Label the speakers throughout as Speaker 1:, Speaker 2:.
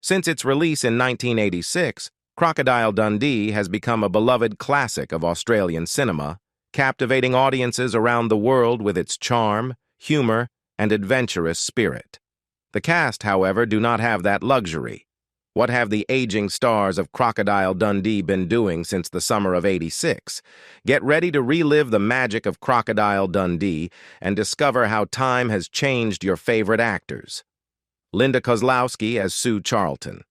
Speaker 1: Since its release in 1986, Crocodile Dundee has become a beloved classic of Australian cinema, captivating audiences around the world with its charm, humor, and adventurous spirit. The cast, however, do not have that luxury. What have the aging stars of Crocodile Dundee been doing since the summer of '86? Get ready to relive the magic of Crocodile Dundee and discover how time has changed your favorite actors. Linda Kozlowski as Sue Charlton.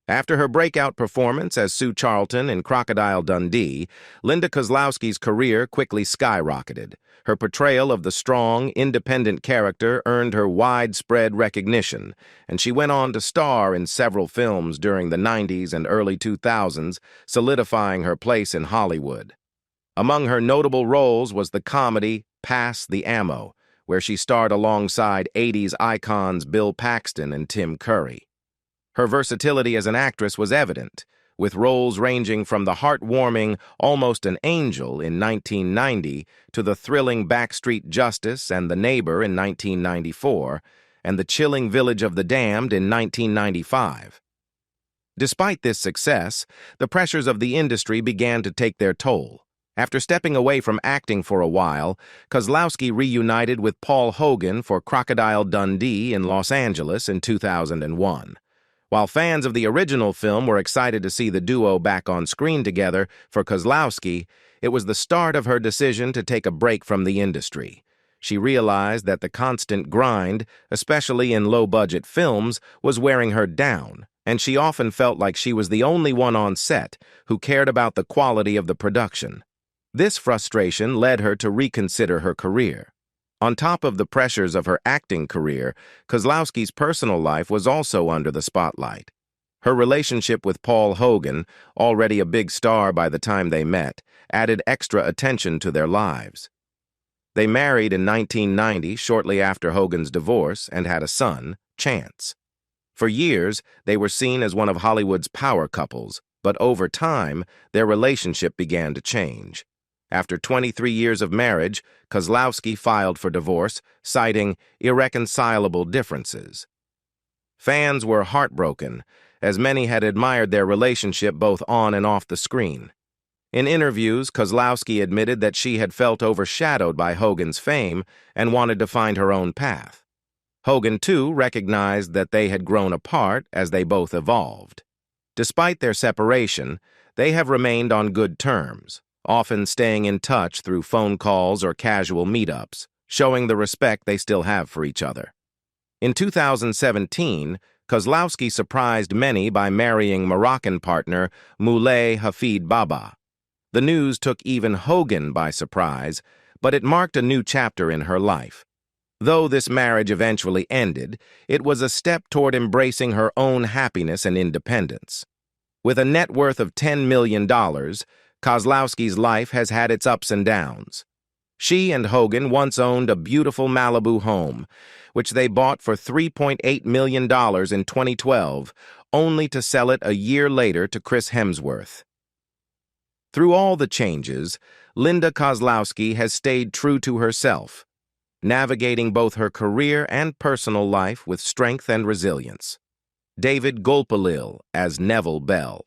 Speaker 1: After her breakout performance as Sue Charlton in Crocodile Dundee, Linda Kozlowski's career quickly skyrocketed. Her portrayal of the strong, independent character earned her widespread recognition, and she went on to star in several films during the '90s and early 2000s, solidifying her place in Hollywood. Among her notable roles was the comedy Pass the Ammo, where she starred alongside '80s icons Bill Paxton and Tim Curry. Her versatility as an actress was evident, with roles ranging from the heartwarming Almost an Angel in 1990 to the thrilling Backstreet Justice and The Neighbor in 1994, and The Chilling Village of the Damned in 1995. Despite this success, the pressures of the industry began to take their toll. After stepping away from acting for a while, Kozlowski reunited with Paul Hogan for Crocodile Dundee in Los Angeles in 2001. While fans of the original film were excited to see the duo back on screen together, for Kozlowski, it was the start of her decision to take a break from the industry. She realized that the constant grind, especially in low-budget films, was wearing her down, and she often felt like she was the only one on set who cared about the quality of the production. This frustration led her to reconsider her career. On top of the pressures of her acting career, Kozlowski's personal life was also under the spotlight. Her relationship with Paul Hogan, already a big star by the time they met, added extra attention to their lives. They married in 1990, shortly after Hogan's divorce, and had a son, Chance. For years, they were seen as one of Hollywood's power couples, but over time, their relationship began to change. After 23 years of marriage, Kozlowski filed for divorce, citing irreconcilable differences. Fans were heartbroken, as many had admired their relationship both on and off the screen. In interviews, Kozlowski admitted that she had felt overshadowed by Hogan's fame and wanted to find her own path. Hogan, too, recognized that they had grown apart as they both evolved. Despite their separation, they have remained on good terms, often staying in touch through phone calls or casual meetups, showing the respect they still have for each other. In 2017, Kozlowski surprised many by marrying Moroccan partner Moulay Hafid Baba. The news took even Hogan by surprise, but it marked a new chapter in her life. Though this marriage eventually ended, it was a step toward embracing her own happiness and independence. With a net worth of $10 million, Kozlowski's life has had its ups and downs. She and Hogan once owned a beautiful Malibu home, which they bought for $3.8 million in 2012, only to sell it a year later to Chris Hemsworth. Through all the changes, Linda Kozlowski has stayed true to herself, navigating both her career and personal life with strength and resilience. David Gulpilil as Neville Bell.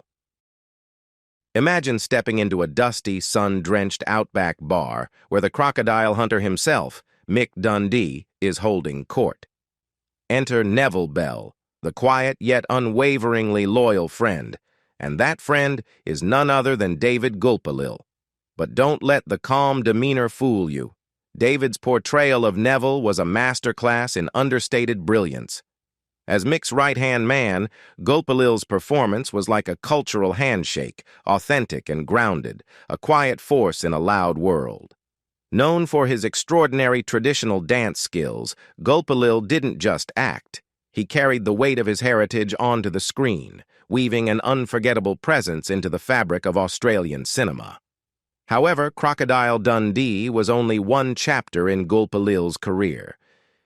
Speaker 1: Imagine stepping into a dusty, sun-drenched outback bar where the crocodile hunter himself, Mick Dundee, is holding court. Enter Neville Bell, the quiet yet unwaveringly loyal friend, and that friend is none other than David Gulpilil. But don't let the calm demeanor fool you. David's portrayal of Neville was a masterclass in understated brilliance. As Mick's right-hand man, Gulpilil's performance was like a cultural handshake, authentic and grounded, a quiet force in a loud world. Known for his extraordinary traditional dance skills, Gulpilil didn't just act. He carried the weight of his heritage onto the screen, weaving an unforgettable presence into the fabric of Australian cinema. However, Crocodile Dundee was only one chapter in Gulpilil's career.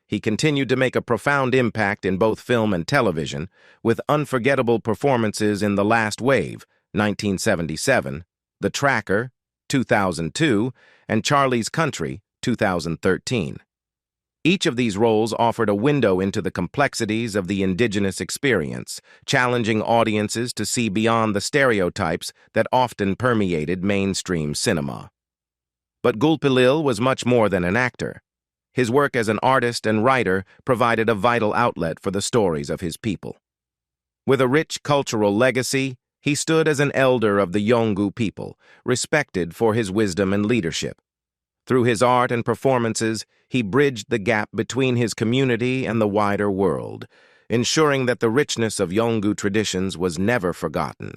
Speaker 1: He continued to make a profound impact in both film and television, with unforgettable performances in The Last Wave, 1977, The Tracker, 2002, and Charlie's Country, 2013. Each of these roles offered a window into the complexities of the indigenous experience, challenging audiences to see beyond the stereotypes that often permeated mainstream cinema. But Gulpilil was much more than an actor. His work as an artist and writer provided a vital outlet for the stories of his people. With a rich cultural legacy, he stood as an elder of the Yolngu people, respected for his wisdom and leadership. Through his art and performances, he bridged the gap between his community and the wider world, ensuring that the richness of Yolngu traditions was never forgotten.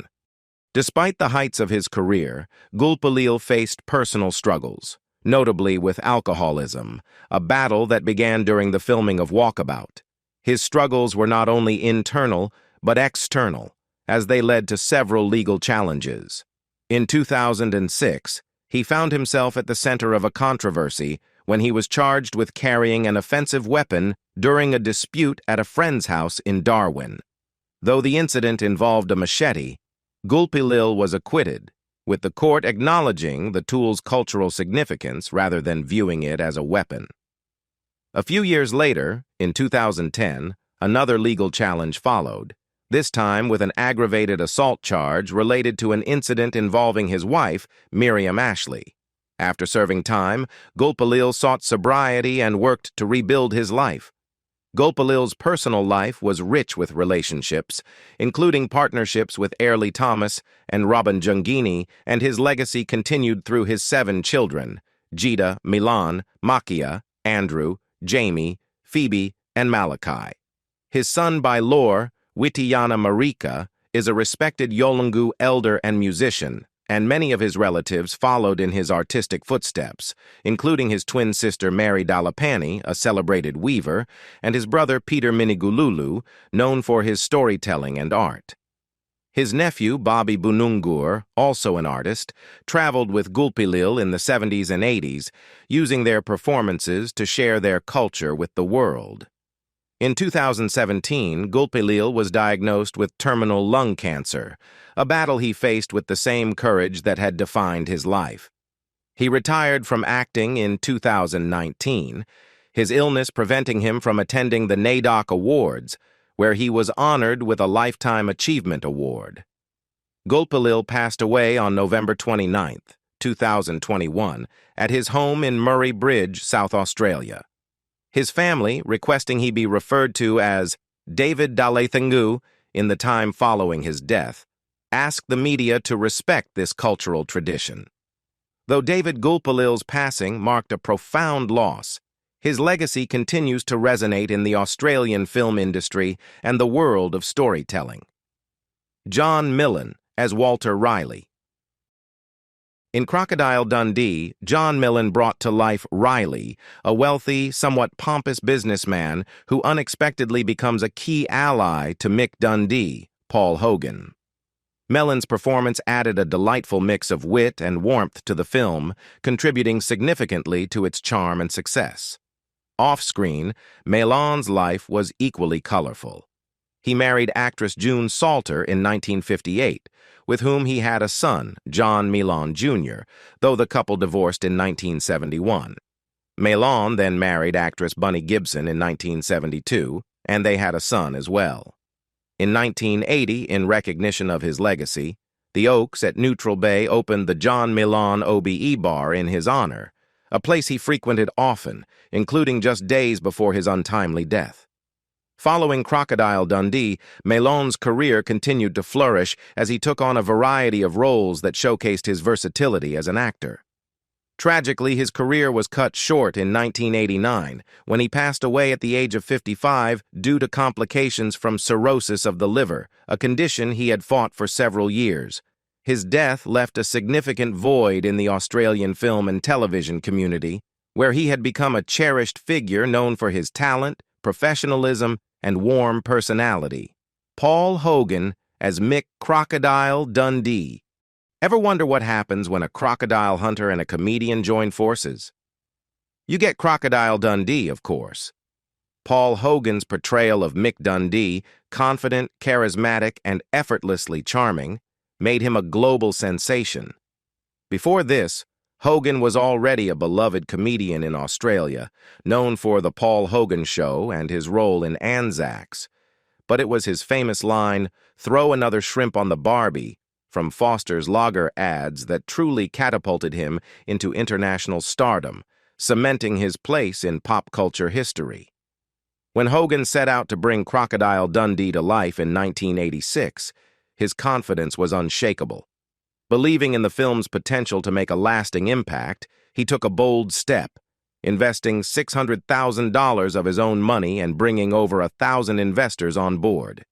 Speaker 1: Despite the heights of his career, Gulpilil faced personal struggles, notably with alcoholism, a battle that began during the filming of Walkabout. His struggles were not only internal, but external, as they led to several legal challenges. In 2006, he found himself at the center of a controversy when he was charged with carrying an offensive weapon during a dispute at a friend's house in Darwin. Though the incident involved a machete, Gulpilil was acquitted, with the court acknowledging the tool's cultural significance rather than viewing it as a weapon. A few years later, in 2010, another legal challenge followed, this time with an aggravated assault charge related to an incident involving his wife, Miriam Ashley. After serving time, Gulpilil sought sobriety and worked to rebuild his life. Gulpilil's personal life was rich with relationships, including partnerships with Airlie Thomas and Robin Jungini, and his legacy continued through his 7 children, Jita, Milan, Makia, Andrew, Jamie, Phoebe, and Malachi. His son by lore, Witiyana Marika, is a respected Yolngu elder and musician, and many of his relatives followed in his artistic footsteps, including his twin sister Mary Dalapani, a celebrated weaver, and his brother Peter Minigululu, known for his storytelling and art. His nephew, Bobby Bunungur, also an artist, traveled with Gulpilil in the 70s and 80s, using their performances to share their culture with the world. In 2017, Gulpilil was diagnosed with terminal lung cancer, a battle he faced with the same courage that had defined his life. He retired from acting in 2019, his illness preventing him from attending the NAIDOC Awards, where he was honored with a Lifetime Achievement Award. Gulpilil passed away on November 29, 2021, at his home in Murray Bridge, South Australia. His family, requesting he be referred to as David Dalethangu in the time following his death, asked the media to respect this cultural tradition. Though David Gulpilil's passing marked a profound loss, his legacy continues to resonate in the Australian film industry and the world of storytelling. John Millen as Walter Riley. In Crocodile Dundee, John Millen brought to life Riley, a wealthy, somewhat pompous businessman who unexpectedly becomes a key ally to Mick Dundee, Paul Hogan. Millen's performance added a delightful mix of wit and warmth to the film, contributing significantly to its charm and success. Off-screen, Millen's life was equally colorful. He married actress June Salter in 1958, with whom he had a son, John Millen Jr., though the couple divorced in 1971. Millen then married actress Bunny Gibson in 1972, and they had a son as well. In 1980, in recognition of his legacy, the Oaks at Neutral Bay opened the John Millen OBE Bar in his honor, a place he frequented often, including just days before his untimely death. Following Crocodile Dundee, Millen's career continued to flourish as he took on a variety of roles that showcased his versatility as an actor. Tragically, his career was cut short in 1989 when he passed away at the age of 55 due to complications from cirrhosis of the liver, a condition he had fought for several years. His death left a significant void in the Australian film and television community, where he had become a cherished figure known for his talent, professionalism, and warm personality. Paul Hogan as Mick Crocodile Dundee. Ever wonder what happens when a crocodile hunter and a comedian join forces? You get Crocodile Dundee, of course. Paul Hogan's portrayal of Mick Dundee, confident, charismatic, and effortlessly charming, made him a global sensation. Before this, Hogan was already a beloved comedian in Australia, known for The Paul Hogan Show and his role in Anzacs. But it was his famous line, "Throw another shrimp on the Barbie," from Foster's Lager ads that truly catapulted him into international stardom, cementing his place in pop culture history. When Hogan set out to bring Crocodile Dundee to life in 1986, his confidence was unshakable. Believing in the film's potential to make a lasting impact, he took a bold step, investing $600,000 of his own money and bringing over 1,000 investors on board.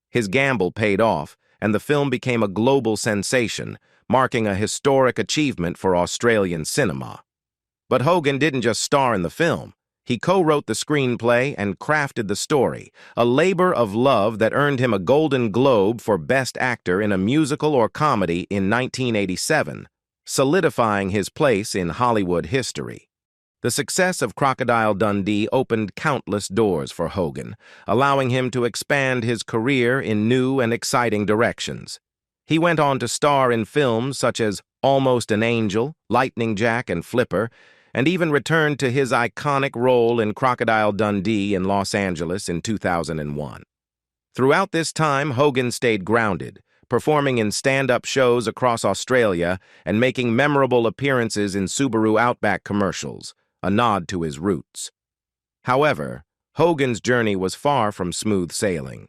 Speaker 1: His gamble paid off, and the film became a global sensation, marking a historic achievement for Australian cinema. But Hogan didn't just star in the film. He co-wrote the screenplay and crafted the story, a labor of love that earned him a Golden Globe for Best Actor in a Musical or Comedy in 1987, solidifying his place in Hollywood history. The success of Crocodile Dundee opened countless doors for Hogan, allowing him to expand his career in new and exciting directions. He went on to star in films such as Almost an Angel, Lightning Jack, and Flipper, and even returned to his iconic role in Crocodile Dundee in Los Angeles in 2001. Throughout this time, Hogan stayed grounded, performing in stand-up shows across Australia and making memorable appearances in Subaru Outback commercials, a nod to his roots. However, Hogan's journey was far from smooth sailing.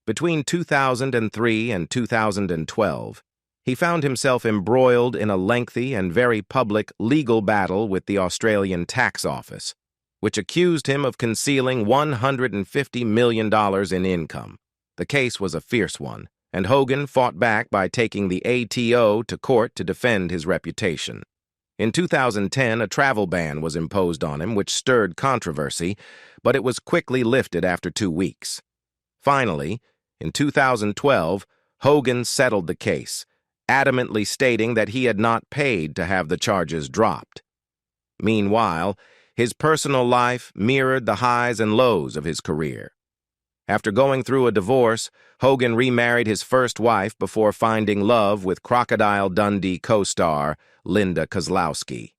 Speaker 1: Between 2003 and 2012, he found himself embroiled in a lengthy and very public legal battle with the Australian Tax Office, which accused him of concealing $150 million in income. The case was a fierce one, and Hogan fought back by taking the ATO to court to defend his reputation. In 2010, a travel ban was imposed on him, which stirred controversy, but it was quickly lifted after 2 weeks. Finally, in 2012, Hogan settled the case, adamantly stating that he had not paid to have the charges dropped. Meanwhile, his personal life mirrored the highs and lows of his career. After going through a divorce, Hogan remarried his first wife before finding love with Crocodile Dundee co-star Linda Kozlowski.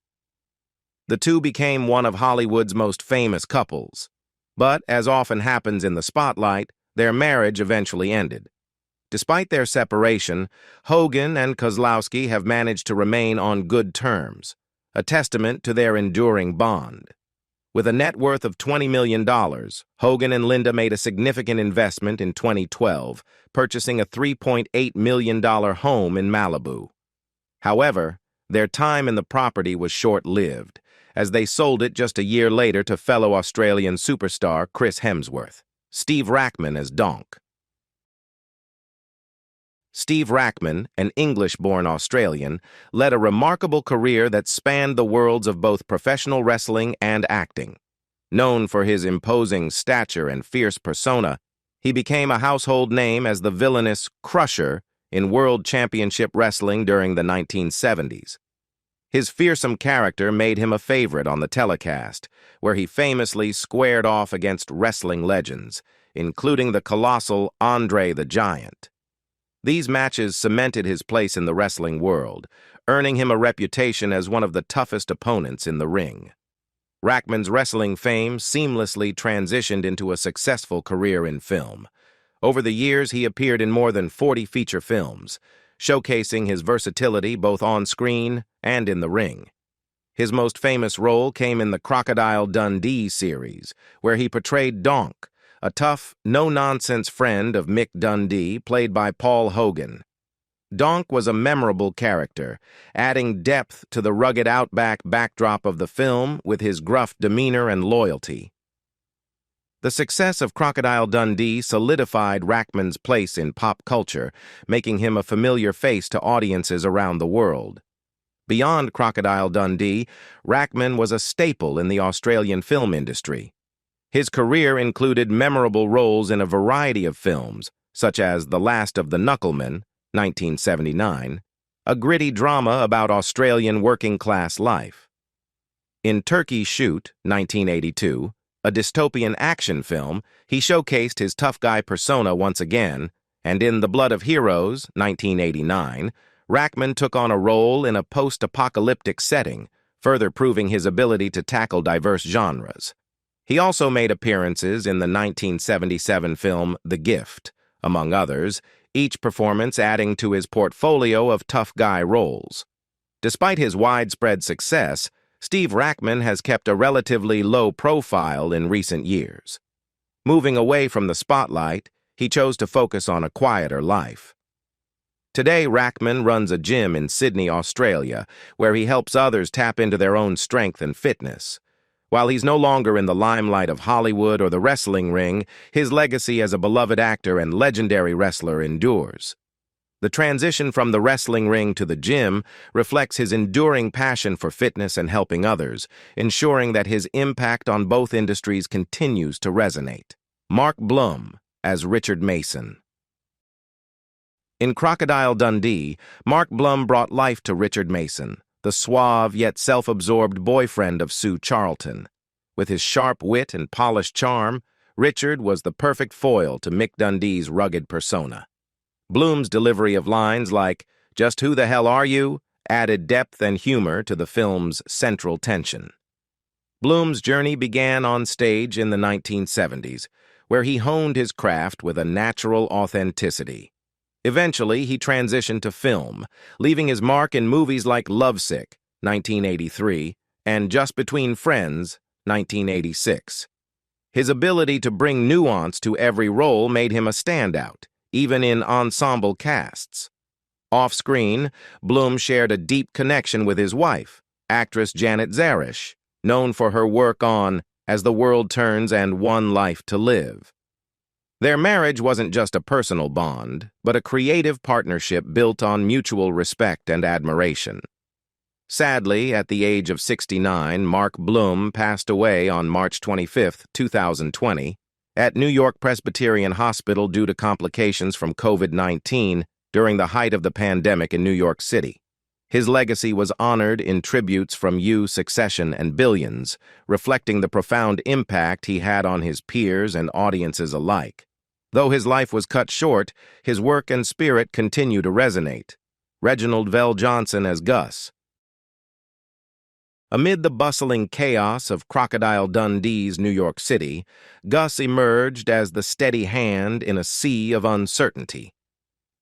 Speaker 1: The two became one of Hollywood's most famous couples, but as often happens in the spotlight, their marriage eventually ended. Despite their separation, Hogan and Kozlowski have managed to remain on good terms, a testament to their enduring bond. With a net worth of $20 million, Hogan and Linda made a significant investment in 2012, purchasing a $3.8 million home in Malibu. However, their time in the property was short-lived, as they sold it just a year later to fellow Australian superstar Chris Hemsworth, Steve Rackman as Donk. Steve Rackman, an English-born Australian, led a remarkable career that spanned the worlds of both professional wrestling and acting. Known for his imposing stature and fierce persona, he became a household name as the villainous Crusher in World Championship Wrestling during the 1970s. His fearsome character made him a favorite on the telecast, where he famously squared off against wrestling legends, including the colossal Andre the Giant. These matches cemented his place in the wrestling world, earning him a reputation as one of the toughest opponents in the ring. Rackman's wrestling fame seamlessly transitioned into a successful career in film. Over the years, he appeared in more than 40 feature films, showcasing his versatility both on screen and in the ring. His most famous role came in the Crocodile Dundee series, where he portrayed Donk, a tough, no-nonsense friend of Mick Dundee, played by Paul Hogan. Donk was a memorable character, adding depth to the rugged outback backdrop of the film with his gruff demeanor and loyalty. The success of Crocodile Dundee solidified Rackman's place in pop culture, making him a familiar face to audiences around the world. Beyond Crocodile Dundee, Rackman was a staple in the Australian film industry. His career included memorable roles in a variety of films, such as The Last of the Knucklemen, 1979, a gritty drama about Australian working-class life. In Turkey Shoot, 1982, a dystopian action film, he showcased his tough guy persona once again, and in The Blood of Heroes, 1989, Rackman took on a role in a post-apocalyptic setting, further proving his ability to tackle diverse genres. He also made appearances in the 1977 film The Gift, among others, each performance adding to his portfolio of tough guy roles. Despite his widespread success, Steve Rackman has kept a relatively low profile in recent years. Moving away from the spotlight, he chose to focus on a quieter life. Today, Rackman runs a gym in Sydney, Australia, where he helps others tap into their own strength and fitness. While he's no longer in the limelight of Hollywood or the wrestling ring, his legacy as a beloved actor and legendary wrestler endures. The transition from the wrestling ring to the gym reflects his enduring passion for fitness and helping others, ensuring that his impact on both industries continues to resonate. Mark Blum as Richard Mason. In Crocodile Dundee, Mark Blum brought life to Richard Mason, the suave yet self-absorbed boyfriend of Sue Charlton. With his sharp wit and polished charm, Richard was the perfect foil to Mick Dundee's rugged persona. Blum's delivery of lines like, "Just who the hell are you?" added depth and humor to the film's central tension. Blum's journey began on stage in the 1970s, where he honed his craft with a natural authenticity. Eventually, he transitioned to film, leaving his mark in movies like Lovesick, 1983, and Just Between Friends, 1986. His ability to bring nuance to every role made him a standout, even in ensemble casts. Off-screen, Blum shared a deep connection with his wife, actress Janet Zarish, known for her work on As the World Turns and One Life to Live. Their marriage wasn't just a personal bond, but a creative partnership built on mutual respect and admiration. Sadly, at the age of 69, Mark Blum passed away on March 25, 2020, at New York Presbyterian Hospital due to complications from COVID-19 during the height of the pandemic in New York City. His legacy was honored in tributes from Succession and Billions, reflecting the profound impact he had on his peers and audiences alike. Though his life was cut short, his work and spirit continue to resonate. Reginald VelJohnson as Gus. Amid the bustling chaos of Crocodile Dundee's New York City, Gus emerged as the steady hand in a sea of uncertainty.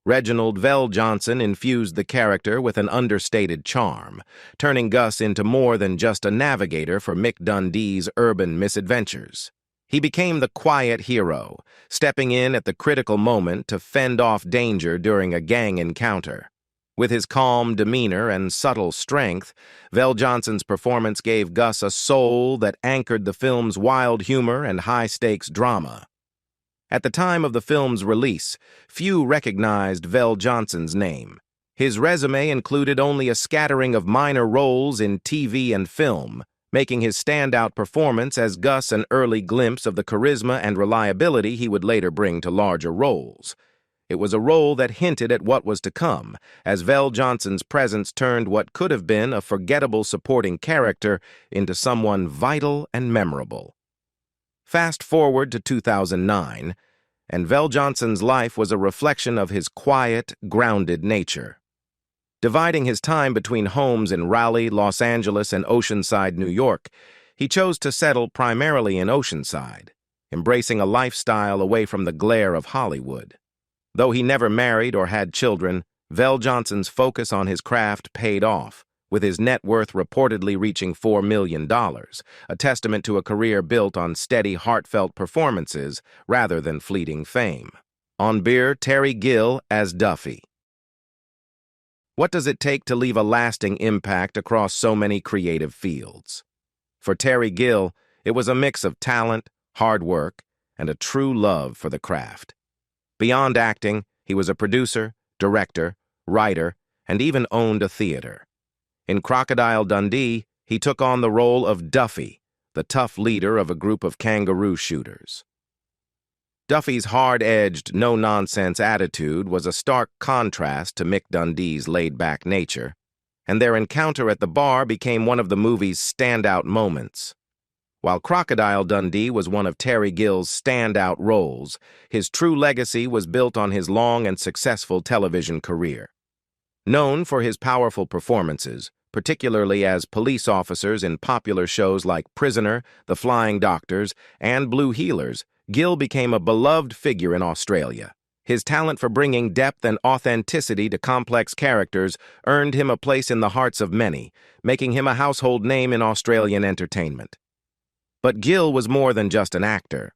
Speaker 1: Reginald VelJohnson infused the character with an understated charm, turning Gus into more than just a navigator for Mick Dundee's urban misadventures. He became the quiet hero, stepping in at the critical moment to fend off danger during a gang encounter. With his calm demeanor and subtle strength, VelJohnson's performance gave Gus a soul that anchored the film's wild humor and high-stakes drama. At the time of the film's release, few recognized VelJohnson's name. His resume included only a scattering of minor roles in TV and film, making his standout performance as Gus an early glimpse of the charisma and reliability he would later bring to larger roles. It was a role that hinted at what was to come, as VelJohnson's presence turned what could have been a forgettable supporting character into someone vital and memorable. Fast forward to 2009, and VelJohnson's life was a reflection of his quiet, grounded nature. Dividing his time between homes in Raleigh, Los Angeles, and Oceanside, New York, he chose to settle primarily in Oceanside, embracing a lifestyle away from the glare of Hollywood. Though he never married or had children, VelJohnson's focus on his craft paid off, with his net worth reportedly reaching $4 million, a testament to a career built on steady, heartfelt performances rather than fleeting fame. On beer, Terry Gill as Duffy. What does it take to leave a lasting impact across so many creative fields? For Terry Gill, it was a mix of talent, hard work, and a true love for the craft. Beyond acting, he was a producer, director, writer, and even owned a theater. In Crocodile Dundee, he took on the role of Duffy, the tough leader of a group of kangaroo shooters. Duffy's hard-edged, no-nonsense attitude was a stark contrast to Mick Dundee's laid-back nature, and their encounter at the bar became one of the movie's standout moments. While Crocodile Dundee was one of Terry Gill's standout roles, his true legacy was built on his long and successful television career. Known for his powerful performances, particularly as police officers in popular shows like Prisoner, The Flying Doctors, and Blue Heelers. Gill became a beloved figure in Australia. His talent for bringing depth and authenticity to complex characters earned him a place in the hearts of many, making him a household name in Australian entertainment. But Gill was more than just an actor.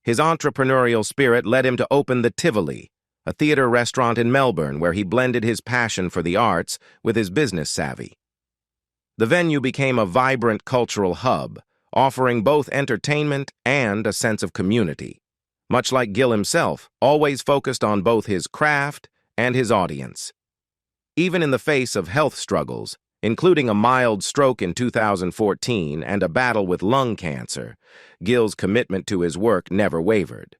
Speaker 1: His entrepreneurial spirit led him to open the Tivoli, a theater restaurant in Melbourne where he blended his passion for the arts with his business savvy. The venue became a vibrant cultural hub, offering both entertainment and a sense of community. Much like Gill himself, always focused on both his craft and his audience. Even in the face of health struggles, including a mild stroke in 2014 and a battle with lung cancer, Gill's commitment to his work never wavered.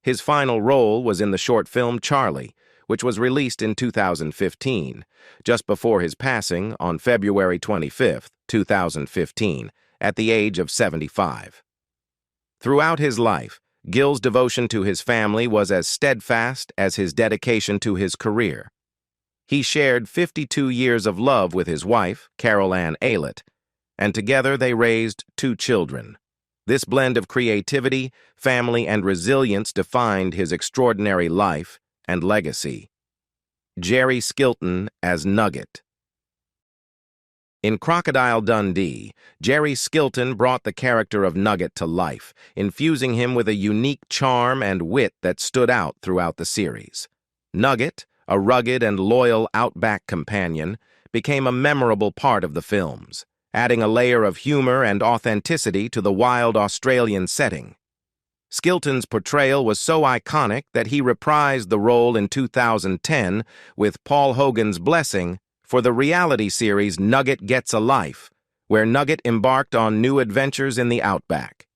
Speaker 1: His final role was in the short film Charlie, which was released in 2015, just before his passing on February 25, 2015, at the age of 75. Throughout his life, Gill's devotion to his family was as steadfast as his dedication to his career. He shared 52 years of love with his wife, Carol Ann Aylett, and together they raised 2 children. This blend of creativity, family, and resilience defined his extraordinary life and legacy. Jerry Skilton as Nugget. In Crocodile Dundee, Jerry Skilton brought the character of Nugget to life, infusing him with a unique charm and wit that stood out throughout the series. Nugget, a rugged and loyal outback companion, became a memorable part of the films, adding a layer of humor and authenticity to the wild Australian setting. Skilton's portrayal was so iconic that he reprised the role in 2010 with Paul Hogan's blessing for the reality series Nugget Gets a Life, where Nugget embarked on new adventures in the outback.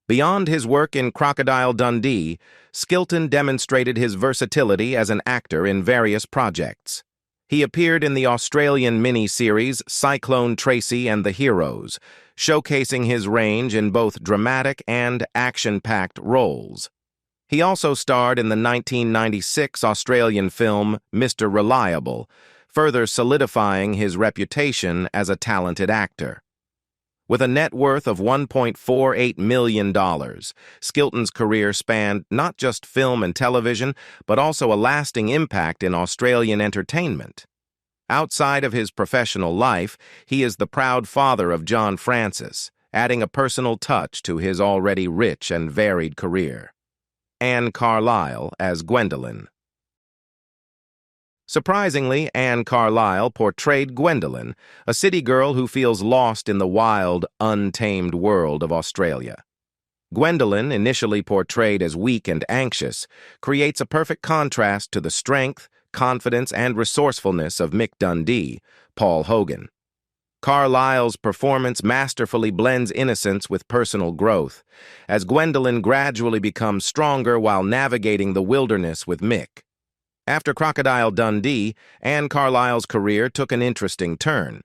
Speaker 1: Beyond his work in Crocodile Dundee, Skilton demonstrated his versatility as an actor in various projects. He appeared in the Australian mini-series Cyclone Tracy and the Heroes, showcasing his range in both dramatic and action-packed roles. He also starred in the 1996 Australian film Mr. Reliable, further solidifying his reputation as a talented actor. With a net worth of $1.48 million, Skilton's career spanned not just film and television, but also a lasting impact in Australian entertainment. Outside of his professional life, he is the proud father of John Francis, adding a personal touch to his already rich and varied career. Anne Carlisle as Gwendolyn. Surprisingly, Anne Carlisle portrayed Gwendolyn, a city girl who feels lost in the wild, untamed world of Australia. Gwendolyn, initially portrayed as weak and anxious, creates a perfect contrast to the strength, confidence, and resourcefulness of Mick Dundee, Paul Hogan. Carlisle's performance masterfully blends innocence with personal growth, as Gwendolyn gradually becomes stronger while navigating the wilderness with Mick. After Crocodile Dundee, Anne Carlisle's career took an interesting turn.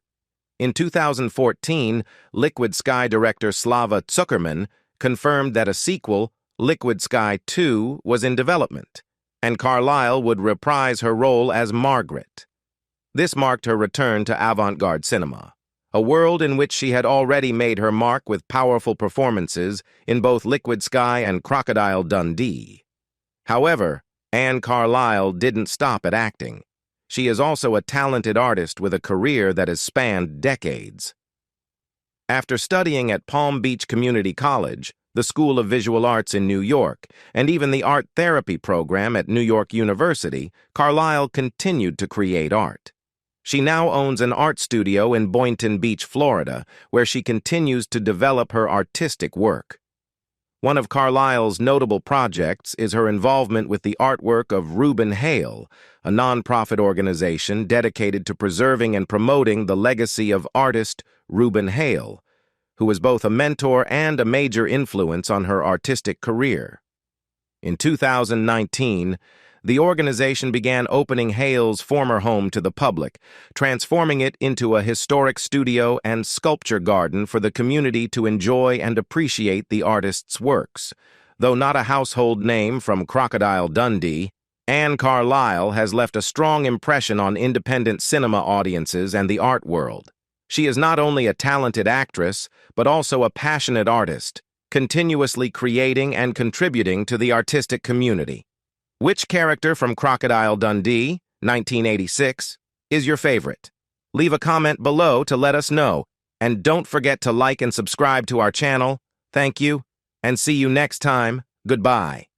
Speaker 1: In 2014, Liquid Sky director Slava Zuckerman confirmed that a sequel, Liquid Sky 2, was in development, and Carlisle would reprise her role as Margaret. This marked her return to avant-garde cinema, a world in which she had already made her mark with powerful performances in both Liquid Sky and Crocodile Dundee. However, Anne Carlisle didn't stop at acting. She is also a talented artist with a career that has spanned decades. After studying at Palm Beach Community College, the School of Visual Arts in New York, and even the art therapy program at New York University, Carlisle continued to create art. She now owns an art studio in Boynton Beach, Florida, where she continues to develop her artistic work. One of Carlisle's notable projects is her involvement with the artwork of Reuben Hale, a nonprofit organization dedicated to preserving and promoting the legacy of artist Reuben Hale, who was both a mentor and a major influence on her artistic career. In 2019, the organization began opening Hale's former home to the public, transforming it into a historic studio and sculpture garden for the community to enjoy and appreciate the artist's works. Though not a household name from Crocodile Dundee, Anne Carlisle has left a strong impression on independent cinema audiences and the art world. She is not only a talented actress, but also a passionate artist, continuously creating and contributing to the artistic community. Which character from Crocodile Dundee, 1986, is your favorite? Leave a comment below to let us know, and don't forget to like and subscribe to our channel. Thank you, and see you next time. Goodbye.